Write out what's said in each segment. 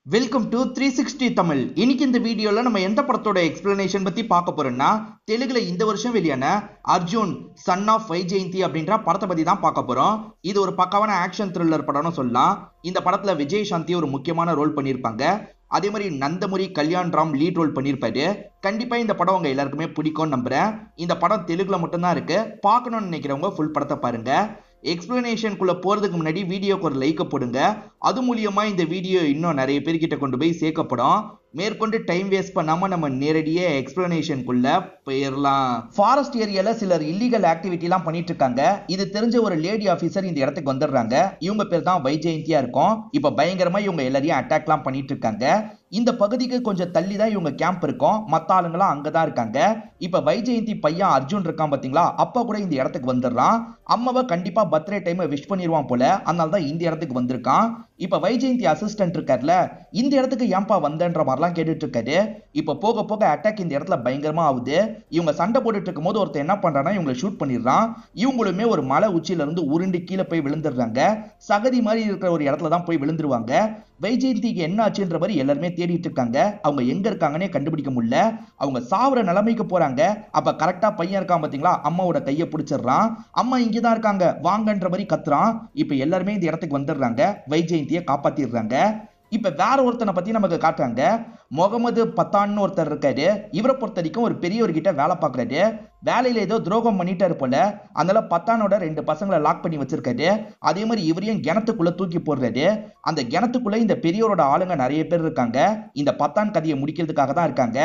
Welcome to 360 Tamil. இன்னைக்கு இந்த வீடியோல நம்ம எந்த படத்தோட எக்ஸ்பிளனேஷன் பத்தி பார்க்க போறோம்னா, தெலுங்குல இந்த வருஷம் வெளியான அர்ஜுன் சன் ஆஃப் வைஜெயந்தி அப்படின்ற படத்தை பத்தி தான் பார்க்க போறோம். இது ஒரு பக்காவான ஆக்ஷன் த்ரில்லர் படம்னு சொல்லலாம். இந்த படத்துல விஜய் சாந்தி ஒரு முக்கியமான ரோல் பண்ணியிருப்பாங்க. அதே மாதிரி நந்தமுரி கல்யாண் ராம் லீட் ரோல் பண்ணியிருப்பாரு. கண்டிப்பா இந்த படம் உங்க எல்லாருக்குமே பிடிக்கும்னு நம்புறேன். இந்த படம் தெலுங்குல மட்டும்தான் இருக்கு. பார்க்கணும்னு நினைக்கிறவங்க ஃபுல் படத்தை பாருங்க. எக்ஸ்பிளனேஷனுக்குள்ள போறதுக்கு முன்னாடி வீடியோக்கு ஒரு லைக் போடுங்க. அது மூலியமா இந்த வீடியோ இன்னும் நிறைய பேர்கிட்ட கொண்டு போய் சேர்க்கப்படும். மேற்கொண்டு டைம் வேஸ்ட் பண்ணாம நம்ம நேரடியே எக்ஸ்பிளனேஷனுக்குள்ள போயிடலாம். ஃபாரஸ்ட் ஏரியால சிலர் இல்லீகல் ஆக்டிவிட்டி எல்லாம் பண்ணிட்டு இருக்காங்க. இது தெரிஞ்ச ஒரு லேடி ஆபீசர் இந்த இடத்துக்கு வந்துடுறாங்க. இவங்க பேர் தான் வைஜெயந்தியா இருக்கும். இப்ப பயங்கரமா இவங்க எல்லாரையும் அட்டாக் எல்லாம் பண்ணிட்டு இருக்காங்க. இந்த பகுதிக்கு கொஞ்சம் தள்ளி தான் இவங்க கேம்ப் இருக்கும். மத்த ஆளுங்களாம் அங்கதான் இருக்காங்க. இப்ப வைஜெயந்தி பையன் அர்ஜுன் இருக்கான் பாத்தீங்களா, அப்பா கூட இந்த இடத்துக்கு வந்துடுறான். அம்மாவை கண்டிப்பா பர்த்டே டைம் விஷ் பண்ணிடுவான் போல, அதனால தான் இந்த இடத்துக்கு வந்திருக்கான். இப்ப வைஜெயந்தி அசிஸ்டன்ட் இருக்கார்ல, இந்த இடத்துக்கு ஏன்பா வந்தன்ற மாதிரிலாம் கேட்டுட்டு இருக்காரு. இப்ப போக போக அட்டாக் இந்த இடத்துல பயங்கரமா ஆகுது. இவங்க சண்டை போட்டுட்டு இருக்கும் போது ஒருத்தர் என்ன பண்றான்னா இவங்களை ஷூட் பண்ணிடுறான். இவங்களுமே ஒரு மலை உச்சியில இருந்து உருண்டு கீழே போய் விழுந்துடுறாங்க. சகதி மாதிரி இருக்கிற ஒரு இடத்துல தான் போய் விழுந்துருவாங்க. வைஜெயந்திக்கு என்ன ஆச்சுன்ற மாதிரி எல்லாருமே தேடிட்டு இருக்காங்க. அவங்க எங்க இருக்காங்கன்னே கண்டுபிடிக்க முடியல. அவங்க சாவர நிலைமைக்கு போறாங்க. அப்ப கரெக்டா பையன் இருக்கான் பாத்தீங்களா, அம்மாவோட கையை பிடிச்சிடுறான். அம்மா இங்கதான் இருக்காங்க வாங்கன்ற மாதிரி கத்துறான். இப்ப எல்லாருமே இந்த இடத்துக்கு வந்துடுறாங்க. வைஜெயந்தியை காப்பாத்திடுறாங்க. இப்ப வேற ஒருத்தனை பத்தி நமக்கு காட்டுறாங்க. முகமது பத்தான்னு ஒருத்தர் இருக்காரு. இவரை பொறுத்த வரைக்கும் ஒரு பெரியவர்கிட்ட வேலை பார்க்கறாரு. வேலையில ஏதோ துரோகம் பண்ணிட்டாரு போல, அதனால பத்தானோட 2 பசங்களை லாக் பண்ணி வச்சிருக்காரு. அதே மாதிரி இவரையும் கிணத்துக்குள்ள தூக்கி போடுறாரு. அந்த கிணத்துக்குள்ள இந்த பெரியவரோட ஆளுங்க நிறைய பேர் இருக்காங்க. இந்த பத்தான் கதையை முடிக்கிறதுக்காக தான் இருக்காங்க.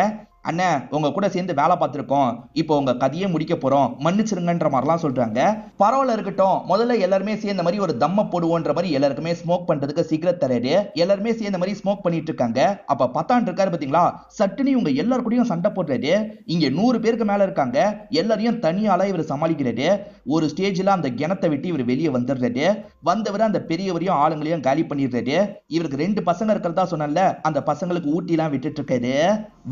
அண்ணே, உங்க கூட சேர்ந்து வேலை பார்த்திருக்கோம், இப்போ உங்க கதையை முடிக்க போறோம், மன்னிச்சிருங்கன்ற மாதிரிலாம் சொல்றாங்க. பரவாயில்ல இருக்கட்டும், முதல்ல எல்லாருமே சேர்ந்த மாதிரி ஒரு தம்ம போடுவோன்ற மாதிரி எல்லாருக்குமே ஸ்மோக் பண்றதுக்கு சிகரெட் தராரு. எல்லாருமே சேர்ந்த மாதிரி ஸ்மோக் பண்ணிட்டு இருக்காங்க. அப்ப பத்தான் இருக்காரு பாத்தீங்களா, சட்டுன்னு இவங்க எல்லாரு கூடயும் சண்டை போடுறாரு. இங்க 100 பேருக்கு மேல இருக்காங்க. எல்லாரையும் தனியால இவர் சமாளிக்கிறாரு. ஒரு ஸ்டேஜ்ல அந்த கிணத்தை விட்டு இவர் வெளியே வந்துடுறாரு. வந்தவர் அந்த பெரியவரையும் ஆளுங்களையும் காலி பண்ணிடுறாரு. இவருக்கு 2 பசங்க இருக்கிறதா சொன்னல, அந்த பசங்களுக்கு ஊட்டி எல்லாம் விட்டுட்டு இருக்காரு.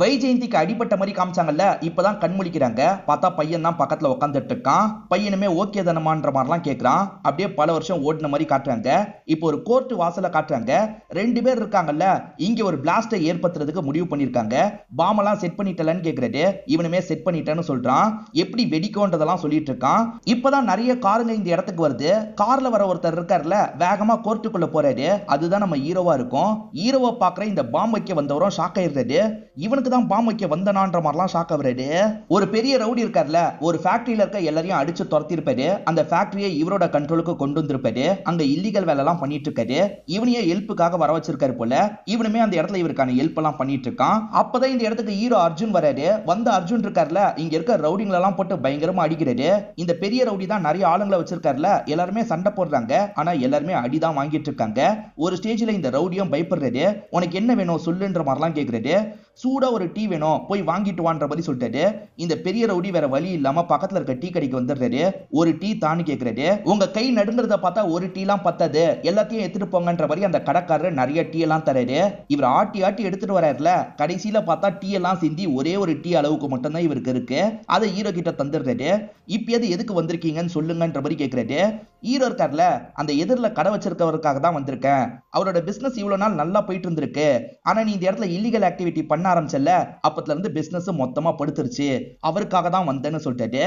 வைஜெயந்திக்கு அடிப்பட்ட மாதிரி காமிச்சாங்கல்ல, இப்பதான் கண் முழிக்கிறாங்க. பார்த்தா பையன் தான் பக்கத்துல உட்காந்துட்டு இருக்கான். பையனுமே ஓகே தானமான்ற மாதிரிலாம் கேட்கறான். அப்படியே பல வருஷம் ஓடின மாதிரி காட்டுறாங்க. இப்போ ஒரு கோர்ட் வாசல காட்டுறாங்க. 2 பேர் இருக்காங்கல்ல, இங்க ஒரு பிளாஸ்டை ஏற்படுத்துறதுக்கு முடிவு பண்ணிருக்காங்க. பாமெல்லாம் செட் பண்ணிட்டலன்னு கேக்குறாரு. இவனுமே செட் பண்ணிட்டேன்னு சொல்றான். எப்படி வெடிக்கும்ன்றதெல்லாம் சொல்லிட்டு இருக்கான். இப்பதான் நிறைய காருங்க இந்த இடத்துக்கு வருது. கார்ல வர ஒருத்தர் இருக்காருல்ல, வேகமா கோர்ட்டுக்குள்ள போறாரு. அதுதான் நம்ம ஹீரோவா இருக்கும். ஹீரோவை பாக்குற இந்த பாம் வைக்க வந்தவரும் ஷாக் ஆயிடுறாரு. இவனுக்கு தான் பாம் வைக்க வந்தனான்ற மாதிரிலாம் ஷாக் ஆகுறாரு. ஒரு பெரிய ரவுடி இருக்கார்ல, ஒரு ஃபேக்டரியில இருக்க எல்லாரையும் அடிச்சு துரத்தி இருப்பாரு. அந்த ஃபேக்டரியை இவரோட கண்ட்ரோலுக்கு கொண்டு வந்திருப்பாரு. அங்க இல்லீகல் வேலை எல்லாம் பண்ணிட்டு இருக்காரு. இவனையே ஹெல்ப்புக்காக வர வச்சிருக்காரு போல. இவனுமே அந்த இடத்துல இவருக்கான ஹெல்ப் எல்லாம் பண்ணிட்டு இருக்கான். அப்பதான் இந்த இடத்துக்கு ஹீரோ அர்ஜுன் வராரு. வந்த அர்ஜுன் இருக்கார்ல, இங்க இருக்க ரவுடிங்களை எல்லாம் போட்டு பயங்கரமா அடிக்கிறாரு. இந்த பெரிய ரவுடி தான் நிறைய ஆளுங்களை வச்சிருக்காருல, எல்லாருமே சண்டை போடுறாங்க. ஆனா எல்லாருமே அடிதான் வாங்கிட்டு இருக்காங்க. ஒரு ஸ்டேஜ்ல இந்த ரவுடியும் பயப்படுறாரு. உனக்கு என்ன வேணும் சொல்லுன்ற மாதிரிலாம் கேக்குறாரு. சூடா ஒரு டீ வேணும், போய் வாங்கிட்டு வான்ற மாதிரி சொல்லிட்டாரு. இந்த பெரிய ரவுடி வேற வழி இல்லாம பக்கத்துல இருக்க டீ கடைக்கு வந்துடுறாரு. ஒரு டீ தான்னு கேக்குறாரு. உங்க கை நடுங்கிறத பார்த்தா ஒரு டீ எல்லாம் பத்தாது, எல்லாத்தையும் எடுத்துட்டு போங்கன்ற மாதிரி அந்த கடைக்காரர் நிறைய டீ எல்லாம் தராரு. இவர் ஆட்டி ஆட்டி எடுத்துட்டு வராருல, கடைசியில பார்த்தா டீ எல்லாம் சிந்தி ஒரே ஒரு டீ அளவுக்கு மட்டும் தான் இவருக்கு இருக்கு. அதை ஹீரோ கிட்ட தந்துடுறாரு. இப்பயாவது எதுக்கு வந்திருக்கீங்கன்னு சொல்லுங்கன்ற மாதிரி கேக்குறாரு. ஹீரோ இருக்கார்ல, அந்த எதிரில கடை வச்சிருக்கவருக்காக தான் வந்திருக்கேன். அவரோட பிசினஸ் இவ்வளவு நாள் நல்லா போயிட்டு இருந்திருக்கு. ஆனா நீ இந்த இடத்துல இல்லீகல் ஆக்டிவிட்டி பண்ண ஆரம்பிச்சல, அப்பத்துல இருந்து பிசினஸ் மொத்தமா படுத்துருச்சு. அவருக்காக தான் வந்தேன்னு சொல்லிட்டாரு.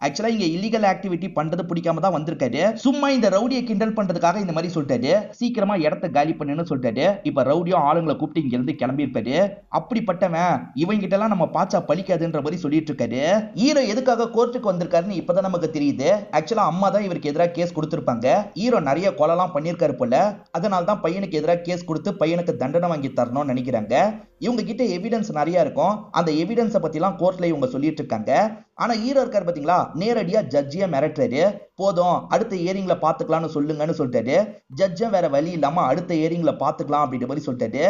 ஆக்சுவலா இங்க இல்லீகல் ஆக்டிவிட்டி பண்றது பிடிக்காம தான் வந்திருக்காரு. சும்மா இந்த ரவுடியை கிண்டல் பண்றதுக்காக இந்த மாதிரி சொல்லிட்டாரு. சீக்கிரமா இடத்தை காலி பண்ணுன்னு சொல்லிட்டாரு. இப்ப ரவுடியும் ஆளுங்களை கூப்பிட்டு இங்க இருந்து கிளம்பி இருப்பாரு. அப்படிப்பட்டவன் இவங்க கிட்ட எல்லாம் நம்ம பாச்சா பலிக்காதுன்ற மாதிரி சொல்லிட்டு இருக்காரு. ஹீரோ எதுக்காக கோர்ட்டுக்கு வந்திருக்காருன்னு இப்பதான் நமக்கு தெரியுது. ஆக்சுவலா அம்மா தான் இவருக்கு எதிராக கேஸ் கொடுத்திருப்பாங்க. ஹீரோ நிறைய கொலைலாம் பண்ணிருக்காரு போல, அதனால தான் பையனுக்கு எதிராக கேஸ் கொடுத்து பையனுக்கு தண்டனை வாங்கி தரணும்னு நினைக்கிறாங்க. இவங்க கிட்ட எவிடன்ஸ் நிறைய இருக்கும். அந்த எவிடன்ஸை பத்தி எல்லாம் கோர்ட்ல இவங்க சொல்லிட்டு இருக்காங்க. ஆனா ஹீரோ இருக்காரு பாத்தீங்களா, நேரடியா ஜட்ஜிய மிரட்டுறாரு. போதும், அடுத்த ஏரிங்ல பாத்துக்கலாம்னு சொல்லுங்கன்னு சொல்லிட்டாரு. ஜட்ஜும் வேற வழி இல்லாம அடுத்த ஏரிங்ல பாத்துக்கலாம் அப்படின்ற மாதிரி சொல்லிட்டாரு.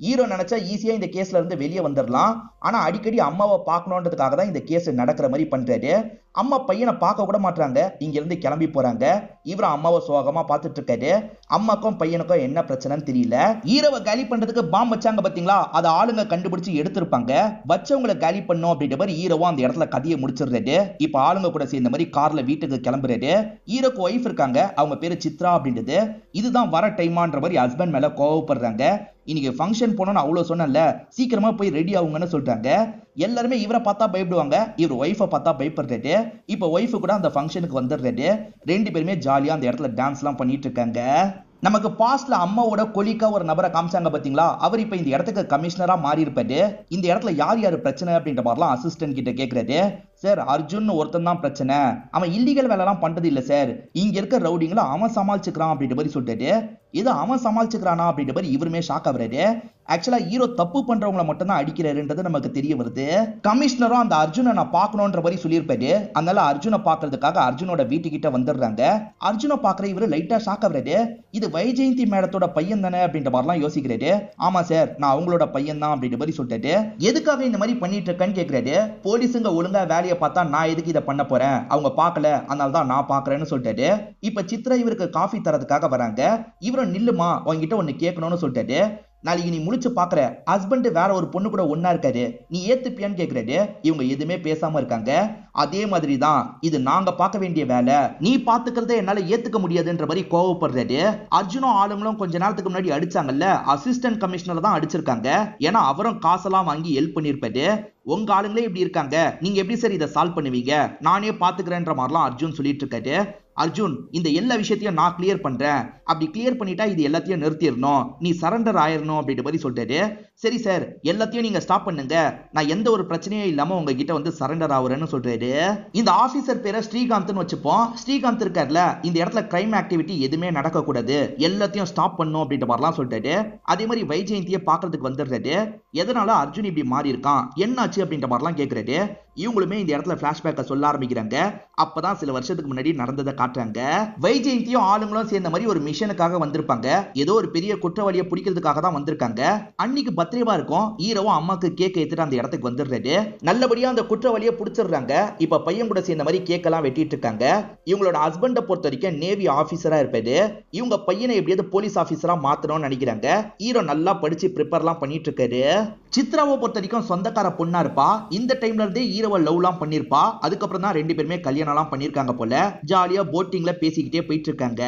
ஹீரோ நினைச்சா ஈஸியா இந்த கேஸ்ல இருந்து வெளியே வந்துடலாம். ஆனா அடிக்கடி அம்மாவை பார்க்கணுன்றதுக்காக தான் இந்த கேஸ் நடக்கிற மாதிரி பண்றாரு. அம்மா பையனை பார்க்க கூட மாட்டாங்க, இங்க இருந்து கிளம்பி போறாங்க. இவரும் அம்மாவை சோகமா பார்த்துட்டு இருக்காரு. அம்மாக்கும் பையனுக்கும் என்ன பிரச்சனைன்னு தெரியல. ஹீரோவை காலி பண்றதுக்கு பாம் வச்சாங்க பாத்தீங்களா, அதை ஆளுங்க கண்டுபிடிச்சு எடுத்திருப்பாங்க. வச்சவங்களை காலி பண்ணும் அப்படின்ற மாதிரி ஹீரோவும் அந்த இடத்துல கதையை முடிச்சிடுறாரு. இப்ப ஆளுங்க கூட சேர்ந்த மாதிரி கார்ல வீட்டுக்கு கிளம்புறாரு. ஹீரோக்கு ஒய்ஃப் இருக்காங்க, அவங்க பேரு சித்ரா அப்படின்றது. இதுதான் வர டைமான்ற மாதிரி ஹஸ்பண்ட் மேல கோவப்படுறாங்க. இன்னைக்கு ஃபங்க்ஷன் போனோம்னு அவ்வளவு சொன்னல, சீக்கிரமா போய் ரெடி ஆகுங்கன்னு சொல்றாங்க. எல்லாருமே இவரை பார்த்தா பயப்படுவாங்க, இவர் ஒய்ஃபை பார்த்தா பயப்படுறாரு. இப்ப ஒய்ஃபு கூட அந்த ஃபங்க்ஷனுக்கு வந்துடுறாரு. ரெண்டு பேருமே ஜாலியா அந்த இடத்துல டான்ஸ் எல்லாம் பண்ணிட்டு இருக்காங்க. நமக்கு பாஸ்ட்ல அம்மாவோட கொலிக்கா ஒரு நபரை காமிச்சாங்க பாத்தீங்களா, அவர் இப்ப இந்த இடத்துக்கு கமிஷனரா மாறி இருப்பாரு. இந்த இடத்துல யார் யாரு பிரச்சனை அப்படின்ற மாதிரிலாம் அசிஸ்டன்ட் கிட்ட கேக்குறாரு. சார், அர்ஜுன் ஒருத்தன் தான் பிரச்சனை, அவன் இல்லீகல் வேலை எல்லாம் பண்றது இல்ல சார், இங்க இருக்க ரவுடிங்களை அவன் சமாளிச்சுக்கிறான் அப்படின்ற மாதிரி சொல்லிட்டாரு. இது அவன் சமாளிச்சுக்கிறானா அப்படின்ற மாதிரி இவருமே ஷாக் ஆகுறாரு. ஆக்சுவலா ஹீரோ தப்பு பண்றவங்களை மட்டும் தான் அடிக்கிறாருன்றது நமக்கு தெரிய வருது. கமிஷனரும் அந்த அர்ஜுனை நான் பார்க்கணுன்ற மாதிரி சொல்லியிருப்பாரு. அதனால அர்ஜுனை பாக்குறதுக்காக அர்ஜுனோட வீட்டுக்கிட்ட வந்துடுறாங்க. அர்ஜுனை பாக்குற இவரு லைட்டா ஷாக் ஆகுறாரு. இது வைஜெயந்தி மேடத்தோட பையன் தானே அப்படின்ற மாதிரிலாம் யோசிக்கிறாரு. ஆமா சார், நான் அவங்களோட பையன் தான் அப்படின்ற மாதிரி சொல்லிட்டாரு. எதுக்காக இந்த மாதிரி பண்ணிட்டு இருக்கேன்னு கேக்குறாரு. போலீஸுங்க ஒழுங்கா வேலையை பார்த்தா நான் எதுக்கு இதை பண்ண போறேன், அவங்க பார்க்கல அதனால தான் நான் பாக்குறேன்னு சொல்லிட்டாரு. இப்ப சித்ரா இவருக்கு காஃபி தரதுக்காக வராங்க. இவரும் நில்லுமா, உங்ககிட்ட ஒண்ணு கேட்கணும்னு சொல்லிட்டாரு. நாளைக்கு நீ முழிச்சு பாக்குற ஹஸ்பண்ட் வேற ஒரு பொண்ணு கூட ஒன்னா இருக்காரு, நீ ஏத்துப்பியான்னு கேக்குறாரு. இவங்க எதுவுமே பேசாம இருக்காங்க. அதே மாதிரி தான் இது நாங்க பார்க்க வேண்டிய வேலை, நீ பாத்துக்கிறத என்னால ஏத்துக்க முடியாதுன்ற மாதிரி கோவப்படுறாரு. அர்ஜுனும் ஆளுங்களும் கொஞ்ச நேரத்துக்கு முன்னாடி அடிச்சாங்கல்ல, அசிஸ்டன்ட் கமிஷனர் தான் அடிச்சிருக்காங்க. ஏன்னா அவரும் காசெல்லாம் வாங்கி ஹெல்ப் பண்ணிருப்பாரு. உங்க ஆளுங்களே இப்படி இருக்காங்க, நீங்க எப்படி சார் இதை சால்வ் பண்ணுவீங்க, நானே பாத்துக்கிறேன்ற மாதிரிலாம் அர்ஜுன் சொல்லிட்டு இருக்காரு. அர்ஜுன், இந்த எல்லா விஷயத்தையும் நான் கிளியர் பண்றேன், அப்படி கிளியர் பண்ணிட்டா இது எல்லாத்தையும் நிறுத்திடணும், நீ சரண்டர் ஆயிரணும் அப்படின்ற மாதிரி சொல்லிட்டாரு. சரி சார், எல்லாத்தையும் நீங்க ஸ்டாப் பண்ணுங்க, நான் எந்த ஒரு பிரச்சனையும் இல்லாம உங்ககிட்ட வந்து சரண்டர் ஆகுறேன்னு சொல்றாரு. இந்த ஆபீசர் பேரை ஸ்ரீகாந்த்னு வச்சுப்போம். ஸ்ரீகாந்த் இருக்கார்ல, இந்த இடத்துல கிரைம் ஆக்டிவிட்டி எதுவுமே நடக்க கூடாது, எல்லாத்தையும் ஸ்டாப் பண்ணும் அப்படின்ற மாதிரிலாம் சொல்லிட்டாரு. அதே மாதிரி வைஜெயந்தியை பாக்குறதுக்கு வந்துடுறாரு. எதனால அர்ஜுன் இப்படி மாறி இருக்கான், என்னாச்சு அப்படின்ற மாதிரிலாம் கேட்கறாரு. இவங்களுமே இந்த இடத்துல பிளாஷ்பேக்க சொல்ல ஆரம்பிக்கிறாங்க. அப்பதான் சில வருஷத்துக்கு முன்னாடி நடந்ததை காட்டுறாங்க. வைஜெயந்தியும் ஆளுங்களும் சேர்ந்த மாதிரி ஒரு மிஷனுக்காக வந்திருப்பாங்க. ஏதோ ஒரு பெரிய குற்றவாளியை பிடிக்கிறதுக்காக தான் வந்திருக்காங்க. அன்னைக்கு பர்த்டேவா இருக்கும். ஹீரோவும் அம்மாக்கு கேக் எடுத்துட்டு அந்த இடத்துக்கு வந்துடுறாரு. நல்லபடியா அந்த குற்றவாளியை பிடிச்சிடுறாங்க. இப்ப பையன் கூட சேர்ந்த மாதிரி கேக் எல்லாம் வெட்டிட்டு இருக்காங்க. இவங்களோட ஹஸ்பண்டை பொறுத்த வரைக்கும் நேவி ஆபீசரா இருப்பாரு. இவங்க பையனை எப்படியாவது போலீஸ் ஆபீசரா மாத்தணும்னு நினைக்கிறாங்க. ஹீரோ நல்லா படிச்சு ப்ரிப்பேர் எல்லாம் பண்ணிட்டு இருக்காரு. சித்ராவை பொறுத்த வரைக்கும் சொந்தக்கார பொண்ணா இருப்பா. இந்த டைம்ல இருந்தே ஹீரோவை லவ்லாம் பண்ணிருப்பா. அதுக்கப்புறம் தான் ரெண்டு பேருமே கல்யாணம் எல்லாம் பண்ணிருக்காங்க போல. ஜாலியா போட்டிங்ல பேசிக்கிட்டே போயிட்டு இருக்காங்க.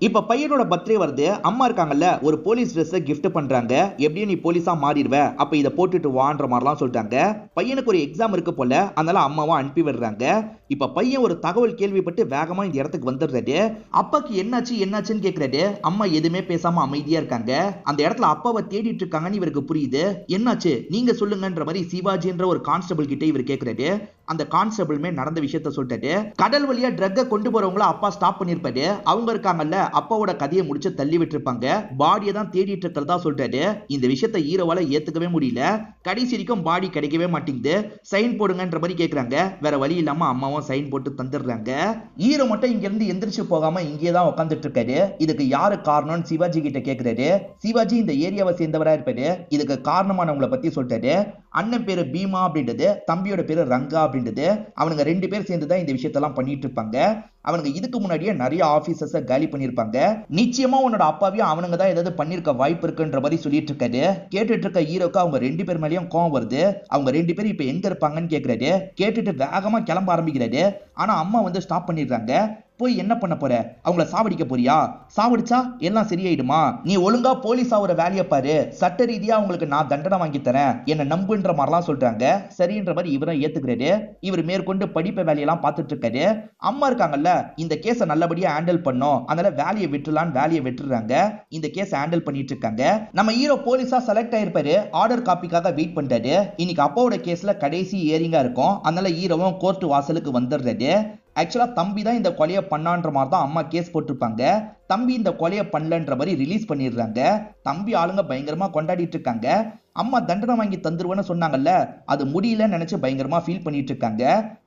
இப்ப பையனோட பர்த்டே வருது. அம்மா இருக்காங்கல்ல, ஒரு போலீஸ் ட்ரெஸ் கிஃப்ட் பண்றாங்க. எப்படியும் நீ போலீஸா மாறிடுவ, அப்ப இதை போட்டுட்டு வான்ற மாதிரிலாம் சொல்றாங்க. பையனுக்கு ஒரு எக்ஸாம் இருக்கு போல, அதனால அம்மாவும் அனுப்பி விடுறாங்க. இப்ப பையன் ஒரு தகவல் கேள்விப்பட்டு வேகமா இந்த இடத்துக்கு வந்துடுறாரு. அப்பாக்கு என்னாச்சு என்னாச்சுன்னு கேக்குறாரு. அம்மா எதுவுமே பேசாம அமைதியா இருக்காங்க. அந்த இடத்துல அப்பாவை தேடிட்டு இருக்காங்கன்னு இவருக்கு புரியுது. என்னாச்சு நீங்க சொல்லுங்கன்ற மாதிரி சிவாஜி என்ற ஒரு கான்ஸ்டபிள் கிட்ட இவர் கேக்குறாரு. அந்த கான்ஸ்டபிளுமே நடந்த விஷயத்த சொல்லிட்டாரு. கடல் வழியா ட்ரக்கை கொண்டு போறவங்கள அப்பா ஸ்டாப் பண்ணிருப்பாரு. அவங்க இருக்காங்கல்ல, அப்பாவோட கதையை முடிச்சு தள்ளி விட்டுருப்பாங்க. பாடியை தான் தேடிட்டு இருக்கிறதா சொல்லிட்டாரு. இந்த விஷயத்த ஹீரோவால ஏத்துக்கவே முடியல. கடைசி வரைக்கும் பாடி கிடைக்கவே மாட்டேங்குது. சைன் போடுங்கன்ற மாதிரி கேக்குறாங்க. வேற வழி இல்லாம அம்மாவும் சைன் போட்டு தந்துடுறாங்க. ஹீரோ மட்டும் இங்க இருந்து எந்திரிச்சு போகாம இங்கே தான் உட்காந்துட்டு இருக்காரு. இதுக்கு யாரு காரணம்னு சிவாஜி கிட்ட கேக்குறாரு. சிவாஜி இந்த ஏரியாவை சேர்ந்தவரா இருப்பாரு. இதுக்கு காரணமானவங்களை பத்தி சொல்லிட்டாரு. அண்ணன் பேரு பீமா அப்படின்றது, தம்பியோட பேரு ரங்கா அப்படின்றது. அவனுங்க ரெண்டு பேர் சேர்ந்து தான் இந்த விஷயத்தெல்லாம் பண்ணிட்டு இருப்பாங்க. அவனுங்க இதுக்கு முன்னாடியே நிறைய ஆபீசர்ஸை காலி பண்ணிருப்பாங்க. நிச்சயமா உன்னோட அப்பாவையும் அவனுங்க தான் ஏதாவது பண்ணிருக்க வாய்ப்பு இருக்குன்ற மாதிரி சொல்லிட்டு இருக்காரு. கேட்டுட்டு இருக்க ஹீரோக்கு அவங்க ரெண்டு பேர் மேலேயும் கோவம் வருது. அவங்க ரெண்டு பேரும் இப்ப எங்க இருப்பாங்கன்னு கேக்குறாரு. கேட்டுட்டு வேகமா கிளம்ப ஆரம்பிக்கிறாரு. ஆனா அம்மா வந்து ஸ்டாப் பண்ணிடுறாங்க. போய் என்ன பண்ண போற, அவங்கள சாவடிக்க போறியா, சாவடிச்சா எல்லாம் சரியாயிடுமா, நீ ஒழுங்கா போலீஸ் ஆகுற வேலையை பாரு, சட்ட ரீதியா அவங்களுக்கு நான் தண்டனை வாங்கி தரேன், என்ன நம்புன்ற மாதிரிலாம் சொல்றாங்க. சரின்ற மாதிரி இவரை ஏத்துக்கிறாரு. இவர் மேற்கொண்டு படிப்ப வேலையெல்லாம் பார்த்துட்டு இருக்காரு. அம்மா இருக்காங்கல்ல, இந்த கேஸை நல்லபடியா ஹேண்டில் பண்ணும், அதனால வேலையை விட்டுலான்னு வேலையை விட்டுறாங்க. இந்த கேஸ் ஹேண்டில் பண்ணிட்டு இருக்காங்க. நம்ம ஹீரோ போலீஸா செலக்ட் ஆயிருப்பாரு. ஆர்டர் காப்பிக்காக வெயிட் பண்றாரு. இன்னைக்கு அப்பாவோட கேஸ்ல கடைசி ஏரிங்கா இருக்கும். அதனால ஹீரோவும் கோர்ட் வாசலுக்கு வந்துடுறாரு. ஆக்சுவலா தம்பி தான் இந்த கொலையை பண்ணான்ற மாதிரி தான் அம்மா கேஸ் போட்டிருப்பாங்க. தம்பி இந்த கொலையை பண்ணலன்ற மாதிரி ரிலீஸ் பண்ணிடுறாங்க. தம்பி ஆளுங்க பயங்கரமா கொண்டாடிட்டு இருக்காங்க. அம்மா தண்டனை வாங்கி தந்துருவேன்னு சொன்னாங்கல்ல, அது முடியலன்னு நினைச்சு பயங்கரமா ஃபீல் பண்ணிட்டு இருக்காங்க.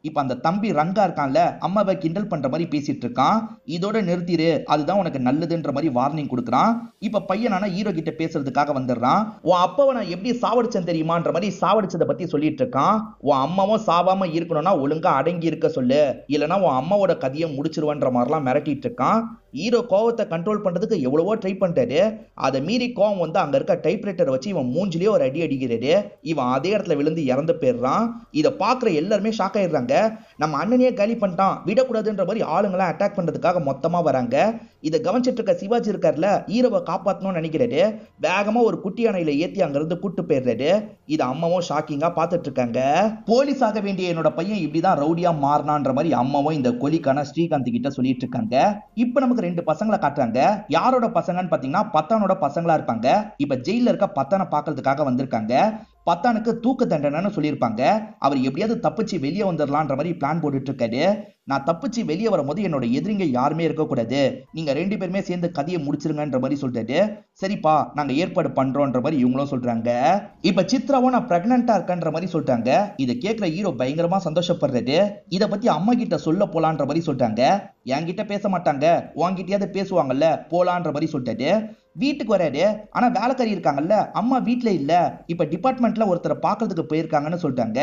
இப்ப அந்த தம்பி ரங்கா இருக்கான்ல, அம்மாவை கிண்டல் பண்ற மாதிரி பேசிட்டு இருக்கான். இதோட நிறுத்திரு, அதுதான் உனக்கு நல்லதுன்ற மாதிரி வார்னிங் கொடுக்குறான். இப்ப பையனான ஹீரோ கிட்ட பேசுறதுக்காக வந்துடுறான். உன் அப்பாவை நான் எப்படி சாவடிச்சேன் தெரியுமான்ற மாதிரி சாவடிச்சதை பத்தி சொல்லிட்டு இருக்கான். உன் அம்மாவும் சாவாம இருக்கணும்னா ஒழுங்கா அடங்கி இருக்க சொல்லு, இல்லைன்னா உன் அம்மாவோட கதையை முடிச்சிருவன்ற மாதிரிலாம் மிரட்டிட்டு இருக்கான். ஹீரோ கோவத்தை கண்ட்ரோல் பண்றதுக்கு எவ்வளவோ ட்ரை பண்றாரு. அதை மீறி கோவம் வந்து அங்க இருக்க டைப்ரைட்டரை வச்சு இவன் மூஞ்சிலேயே ஒரு அடி அடிக்கிறாரு. இவன் அதே இடத்துல விழுந்து இறந்து போயிடுறான். இதை பாக்குற எல்லாருமே ஷாக் ஆயிடுறாங்க. நம்ம அண்ணனையே காலி பண்ணிட்டான், விடக்கூடாதுன்ற மாதிரி ஆளுங்களாம் அட்டாக் பண்றதுக்காக மொத்தமா வராங்க. இதை கவனிச்சிட்டு இருக்க சிவாஜி இருக்காருல, ஹீரோவை காப்பாற்றணும்னு நினைக்கிறாரு. வேகமா ஒரு குட்டி யானையில ஏத்தி அங்க இருந்து கூட்டு போயிடுறாரு. இதை அம்மாவும் ஷாக்கிங்கா பார்த்துட்டு இருக்காங்க. போலீஸ் ஆக வேண்டிய என்னோட பையன் இப்படிதான் ரவுடியா மாறினான்ற மாதிரி அம்மாவும் இந்த கொலிக்கான ஸ்ரீகாந்த் கிட்ட சொல்லிட்டு இருக்காங்க. இப்ப நமக்கு ரெண்டு பசங்களை காட்டுறாங்க. யாரோட பசங்கன்னு பாத்தீங்கன்னா பத்தானோட பசங்களா இருப்பாங்க. இப்ப ஜெயில இருக்க பத்தானை பாக்குறதுக்காக வந்திருக்காங்க. பத்தானுக்கு தூக்கு தண்டனைன்னு சொல்லியிருப்பாங்க. அவர் எப்படியாவது தப்பிச்சு வெளியே வந்துடலான்ற மாதிரி பிளான் போட்டுட்டு இருக்காரு. நான் தப்பிச்சு வெளியே வரும்போது என்னோட எதிரிங்க யாருமே இருக்கக்கூடாது, நீங்க ரெண்டு பேருமே சேர்ந்து கதையை முடிச்சிருங்கன்ற மாதிரி சொல்லிட்டு, சரிப்பா நாங்க ஏற்பாடு பண்றோம்ன்ற மாதிரி இவங்களும் சொல்றாங்க. இப்ப சித்ராவும் நான் பிரெக்னண்டா இருக்கன்ற மாதிரி சொல்றாங்க. இதை கேட்கிற ஹீரோ பயங்கரமா சந்தோஷப்படுறாரு. இதை பத்தி அம்மா கிட்ட சொல்ல போலான்ற மாதிரி சொல்றாங்க. என்கிட்ட பேச மாட்டாங்க, உன்கிட்டயாவது பேசுவாங்கல்ல, போலான்ற மாதிரி சொல்லிட்டு வீட்டுக்கு வராரு. ஆனா வேலைக்காரி இருக்காங்கல்ல, அம்மா வீட்டுல இல்ல, இப்ப டிபார்ட்மெண்ட்ல ஒருத்தரை பாக்குறதுக்கு போயிருக்காங்கன்னு சொல்லிட்டாங்க.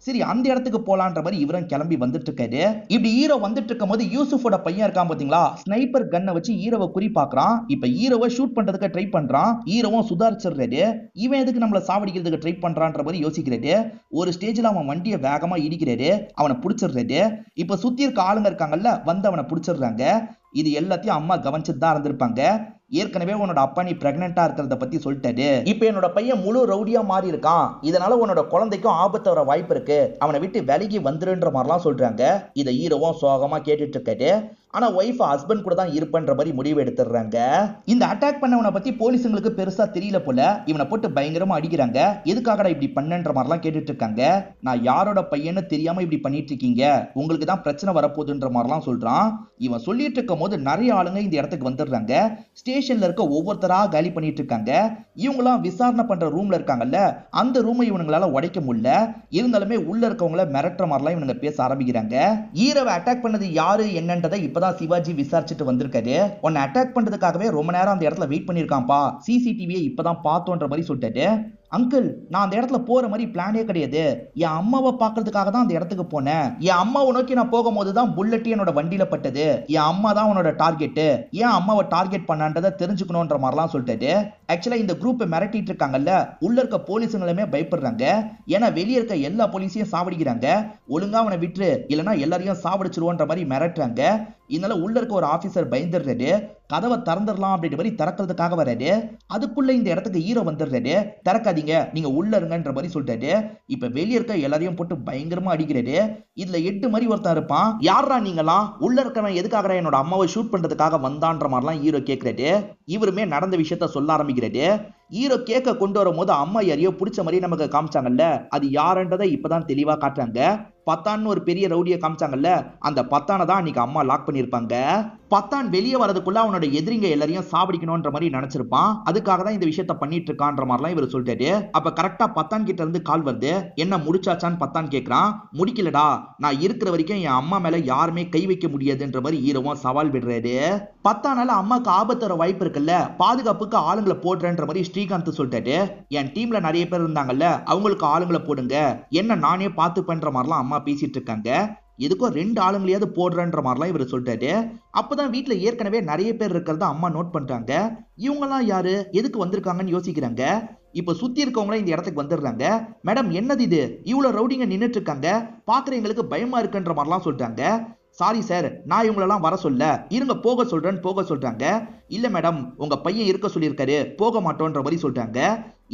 சரி அந்த இடத்துக்கு போலான்ற மாதிரி இவரும் கிளம்பி வந்துட்டு இருக்காரு. இப்படி ஹீரோ வந்துட்டு இருக்கும் போது யூசுஃபோட பையன் இருக்கான் பாத்தீங்களா, ஸ்னைப்பர் கன்னை வச்சு ஹீரோவை குறி பாக்குறான். இப்ப ஹீரோவை ஷூட் பண்றதுக்கு ட்ரை பண்றான். ஹீரோவும் சுதாரிச்சிடுறாரு. இவன் எதுக்கு நம்மள சாவடிக்கிறதுக்கு ட்ரை பண்றான்ற மாதிரி யோசிக்கிறாரு. ஒரு ஸ்டேஜ்ல அவன் வண்டியை வேகமா இடிக்கிறாரு. அவனை பிடிச்சிடுறாரு. இப்ப சுத்தி இருக்க ஆளுங்க இருக்காங்கல்ல, வந்து அவனை பிடிச்சிடுறாங்க. இது எல்லாத்தையும் அம்மா கவனிச்சுட்டு தான் இருந்திருப்பாங்க. ஏற்கனவே உன்னோட அப்பா நீ பிரெக்னெண்டா இருக்கிறத பத்தி சொல்லிட்டாரு. இப்ப என்னோட பையன் முழு ரவுடியா மாறி இருக்கான், இதனால உன்னோட குழந்தைக்கும் ஆபத்து வர வாய்ப்பு இருக்கு, அவனை விட்டு விலகி வந்துருன்ற மாதிரிலாம் சொல்றாங்க. இதை ஹீரோவும் சோகமா கேட்டுட்டு இருக்காரு. ஆனா ஒய்ஃப் ஹஸ்பண்ட் கூட தான் இருப்பன்ற மாதிரி முடிவு எடுத்துடுறாங்க. இந்த அட்டாக் பண்ணவனை பத்தி போலீஸுங்களுக்கு பெருசா தெரியல போல. இவனை போட்டு பயங்கரமா அடிக்கிறாங்க. எதுக்காகடா இப்படி பண்ணன்ற மாதிரிலாம் கேட்டுட்டு இருக்காங்க. நான் யாரோட பையன்னு தெரியாம இப்படி பண்ணிட்டு இருக்கீங்க, உங்களுக்கு தான் பிரச்சனை வரப்போகுதுன்ற மாதிரிலாம் சொல்றான். இவன் சொல்லிட்டு இருக்கும் போது நிறைய ஆளுங்க இந்த இடத்துக்கு வந்துடுறாங்க. ஸ்டேஷன்ல இருக்க ஒவ்வொருத்தரா காலி பண்ணிட்டு இருக்காங்க. இவங்களாம் விசாரணை பண்ற ரூம்ல இருக்காங்கல்ல, அந்த ரூமை இவங்களால உடைக்க முடியல. இருந்தாலுமே உள்ள இருக்கவங்கள மிரட்டுற மாதிரிலாம் இவங்க பேச ஆரம்பிக்கிறாங்க. ஹீரோவை அட்டாக் பண்ணது யாரு என்னன்றதை இப்பதான் சிவாஜி விசாரிச்சுட்டு வந்திருக்காரு. உன்னை அட்டாக் பண்றதுக்காகவே ரொம்ப நேரம் அந்த இடத்துல வெயிட் பண்ணிருக்கான்பா, சிசிடிவியை இப்பதான் பார்த்தோன்ற மாதிரி சொல்லிட்டாரு. அங்கிள் நான் அந்த இடத்துல போற மாதிரி பிளானே கிடையாது, என் அம்மாவை பாக்குறதுக்காக தான் அந்த இடத்துக்கு போனேன். என் அம்மாவை நோக்கி நான் போகும்போது தான் புல்லட் என்னோட வண்டியில பட்டது. என் அம்மா தான் உன்னோட டார்கெட், ஏன் அம்மாவை டார்கெட் பண்ணான்றதை தெரிஞ்சுக்கணும்ன்ற மாதிரிலாம் சொல்லிட்டு ஆக்சுவலா இந்த குரூப்பை மிரட்டிட்டு இருக்காங்கல்ல, உள்ள இருக்க போலீஸுங்களுமே பயப்படுறாங்க. ஏன்னா வெளியே இருக்க எல்லா போலீஸையும் சாவடிக்கிறாங்க. ஒழுங்கா அவனை விட்டுரு, இல்லைன்னா எல்லாரையும் சாவடிச்சிருவோன்ற மாதிரி மிரட்டுறாங்க. இதனால உள்ள இருக்க ஒரு ஆபீசர் பயந்துடுறாரு. கதவை திறந்துடலாம் அப்படின்ற மாதிரி திறக்கிறதுக்காக வராரு. அதுக்குள்ள இந்த இடத்துக்கு ஹீரோ வந்துடுறாரு. திறக்காதீங்க, நீங்க உள்ள இருங்கன்ற மாதிரி சொல்லிட்டாரு. இப்ப வெளியே இருக்க எல்லாரையும் போட்டு பயங்கரமா அடிக்கிறாரு. இதுல 8 மாதிரி ஒருத்தன் இருப்பான். யாரா நீங்களாம், உள்ள இருக்கவன் எதுக்காக என்னோட அம்மாவை ஷூட் பண்றதுக்காக வந்தான்ற மாதிரிலாம் ஹீரோ கேட்கிறாரு. இவருமே நடந்த விஷயத்த சொல்ல ஆரம்பிக்கிறாரு. ஹீரோ கேக்க கொண்டு வரும்போது அம்மா யாரையோ பிடிச்ச மாதிரி நமக்கு காமிச்சாங்கல்ல, அது யாருன்றதை இப்பதான் தெளிவா காட்டுறாங்க. பத்தான்னு ஒரு பெரிய ரவுடியை காமிச்சாங்கல்ல, அந்த பத்தானை தான் அன்னைக்கு அம்மா லாக் பண்ணிருப்பாங்க. பத்தான் வெளியே வரதுக்குள்ள அவனோட எதிரிங்க எல்லாரையும் சாவடிக்கணும்ன்ற மாதிரி நினைச்சிருப்பான். அதுக்காக தான் இந்த விஷயத்த பண்ணிட்டு இருக்கான்ற மாதிரிலாம் இவர் சொல்லிட்டாரு. அப்ப கரெக்டா பத்தான் கிட்ட இருந்து கால் வருது. என்ன முடிச்சாச்சான்னு பத்தான் கேட்கிறான். முடிக்கலடா, நான் இருக்கிற வரைக்கும் என் அம்மா மேல யாருமே கை வைக்க முடியாதுன்ற மாதிரி ஹீரோவும் சவால் விடுறாரு. பத்தானால அம்மாக்கு ஆபத்து வர வாய்ப்பு இருக்குல்ல, பாதுகாப்புக்கு ஆளுங்களை போடுறேன்ற மாதிரி ஸ்ரீகாந்த் சொல்லிட்டாரு. என் டீம்ல நிறைய பேர் இருந்தாங்கல்ல, அவங்களுக்கு ஆளுங்களை போடுங்க, என்ன நானே பார்த்து பண்ற மாதிரிலாம் அம்மா பேசிட்டு இருக்காங்க. எதுக்கும் 2 ஆளுங்களையாவது போடுறன்ற மாதிரிலாம் இவர் சொல்லிட்டாரு. அப்பதான் வீட்டுல ஏற்கனவே நிறைய பேர் இருக்கிறத அம்மா நோட் பண்றாங்க. இவங்கெல்லாம் யாரு, எதுக்கு வந்திருக்காங்கன்னு யோசிக்கிறாங்க. இப்ப சுத்தி இருக்கவங்கள இந்த இடத்துக்கு வந்துடுறாங்க. மேடம் என்னது இது, இவ்வளவு ரவுடிங்க நின்னுட்டு இருக்காங்க, பாக்குறவங்களுக்கு பயமா இருக்குன்ற மாதிரிலாம் சொல்றாங்க. சாரி சார், நான் இவங்களெல்லாம் வர சொல்ல, இருங்க போக சொல்றேன்னு போக சொல்றாங்க. இல்ல மேடம், உங்க பையன் இருக்க சொல்லியிருக்காரு, போக மாட்டோன்ற மாதிரி சொல்றாங்க.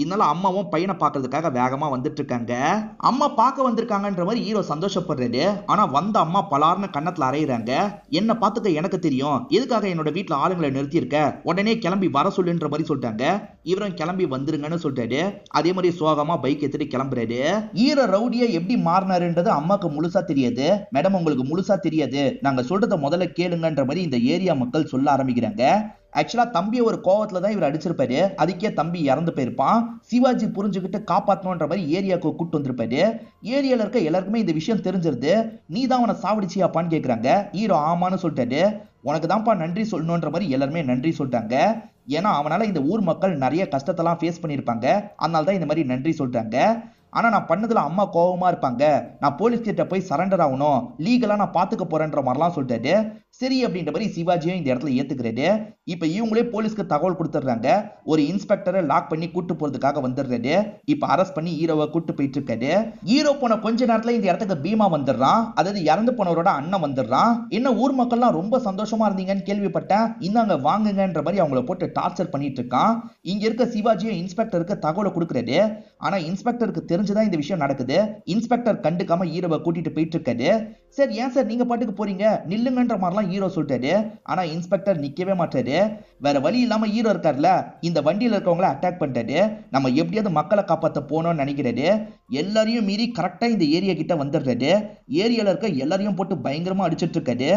இதனால அம்மாவும் பையனை பார்க்கறதுக்காக வேகமா வந்துட்டு இருக்காங்க. அம்மா பார்க்க வந்திருக்காங்கன்ற மாதிரி ஹீரோ சந்தோஷப்படுறாரு. ஆனா வந்த அம்மா பலார்னு கண்ணத்துல அரையிறாங்க. என்ன பார்த்துக்க எனக்கு தெரியும், எதுக்காக என்னோட வீட்டுல ஆளுங்களை நிறுத்தி இருக்க, உடனே கிளம்பி வர சொல்லுன்ற மாதிரி சொல்லிட்டாங்க. இவரும் கிளம்பி வந்துருங்கன்னு சொல்லிட்டாரு. அதே மாதிரி சோகமா பைக் எடுத்துட்டு கிளம்புறாரு. ஹீரோ ரவுடியா எப்படி மாறினாருன்றது அம்மாக்கு முழுசா தெரியாது. மேடம் உங்களுக்கு முழுசா தெரியாது, நாங்க சொல்றத முதல்ல கேளுங்கன்ற மாதிரி இந்த ஏரியா மக்கள் சொல்ல ஆரம்பிக்கிறாங்க. ஆக்சுவலா தம்பியை ஒரு கோவத்துல தான் இவர் அடிச்சிருப்பாரு. அதுக்கே தம்பி இறந்து போயிருப்பான். சிவாஜி புரிஞ்சுக்கிட்டு காப்பாத்தணும்ன்ற மாதிரி ஏரியாவுக்கு கூட்டு வந்திருப்பாரு. ஏரியால இருக்க எல்லாருக்குமே இந்த விஷயம் தெரிஞ்சிருது. நீ தான் அவனை சாவடிச்சியாப்பான்னு கேக்குறாங்க. ஹீரோ ஆமான்னு சொல்லிட்டாரு. உனக்கு தான்ப்பா நன்றி சொல்லணுன்ற மாதிரி எல்லாருமே நன்றி சொல்லிட்டாங்க. ஏன்னா அவனால இந்த ஊர் மக்கள் நிறைய கஷ்டத்தெல்லாம் ஃபேஸ் பண்ணியிருப்பாங்க. அதனால தான் இந்த மாதிரி நன்றி சொல்லிட்டாங்க. ஆனா நான் பண்ணதுல அம்மா கோவமா இருப்பாங்க. நான் போலீஸ் கிட்ட போய் சரண்டர் ஆகணும், லீகலா நான் பாத்துக்க போறேன்ற மாதிரிலாம் சொல்லிட்டாரு. சரி அப்படின்ற மாதிரி சிவாஜியும் இந்த இடத்துல ஏத்துக்கிறாரு. இப்ப இவங்களே போலீஸ்க்கு தகவல் கொடுத்துடுறாங்க. ஒரு இன்ஸ்பெக்டரை லாக் பண்ணி கூட்டு போறதுக்காக வந்துடுறாரு. இப்ப அரெஸ்ட் பண்ணி ஹீரோவை கூட்டு போயிட்டு இருக்காரு. ஹீரோ போன கொஞ்ச நேரத்துல இந்த இடத்துக்கு பீமா வந்துடுறான். அதாவது இறந்து போனவரோட அண்ணன் வந்துடுறான். என்ன ஊர் மக்கள்லாம் ரொம்ப சந்தோஷமா இருந்தீங்கன்னு கேள்விப்பட்டேன், இந்தாங்க வாங்குங்கன்ற மாதிரி அவங்கள போட்டு டார்ச்சர் பண்ணிட்டு இருக்கான். இங்க இருக்க சிவாஜியும் இன்ஸ்பெக்டருக்கு தகவலை கொடுக்குறாரு. ஆனா இன்ஸ்பெக்டருக்கு தெரிஞ்சுதான் இந்த விஷயம் நடக்குது. இன்ஸ்பெக்டர் கண்டுக்காம ஹீரோவை கூட்டிட்டு போயிட்டு இருக்காரு. சார் ஏன் சார் நீங்க பாட்டுக்கு போறீங்க, நில்லுங்கன்ற மாதிரிலாம் ஹீரோ சொல்லிட்டாரு. ஆனா இன்ஸ்பெக்டர் நிக்கவே மாட்டாரு. வேற வழி இல்லாம ஹீரோ இருக்காருல, இந்த வண்டியில இருக்கவங்கள அட்டாக் பண்ணிட்டாரு. நம்ம எப்படியாவது மக்களை காப்பாத்த போனோம்னு நினைக்கிறாரு. எல்லாரையும் மீறி கரெக்டா இந்த ஏரியா கிட்ட வந்துடுறாரு. ஏரியால இருக்க எல்லாரையும் போட்டு பயங்கரமா அடிச்சிட்டு இருக்காரு.